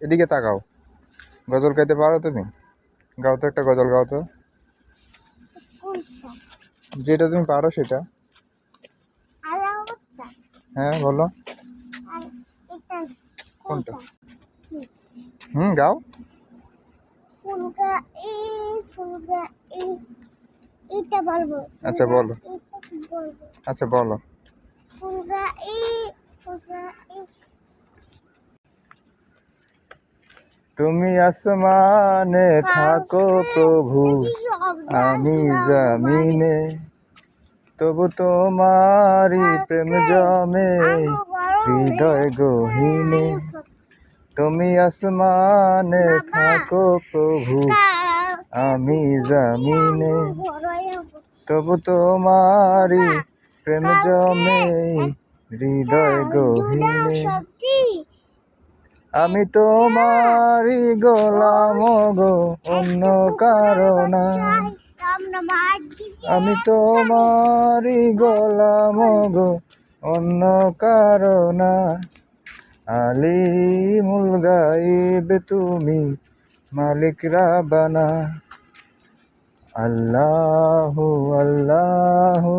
এদিকে তাকাও। গজল গাইতে পারো তুমি? গাও তো, একটা গজল গাও তো। যেটা তুমি পারো সেটা। হ্যাঁ বলো। কোনটা? গাও। আচ্ছা বলো। আচ্ছা বলো। তুমি আসমানে থাকো প্রভু, আমি জমিনে, তবু তোমারি প্রেম জমে হৃদয় গহীনে। তুমি আসমানে থাকো প্রভু, আমি জমিনে, তবু তোমারি প্রেম জমে হৃদয় গহীনে। আমি তোমারি গোলাম গো, অন্য কারণা। আমি তোমারি গোলাম গো, অন্য কারণা। আলিমুল গাইব তুমি, মালিক রাব্বানা। আল্লাহু আল্লাহু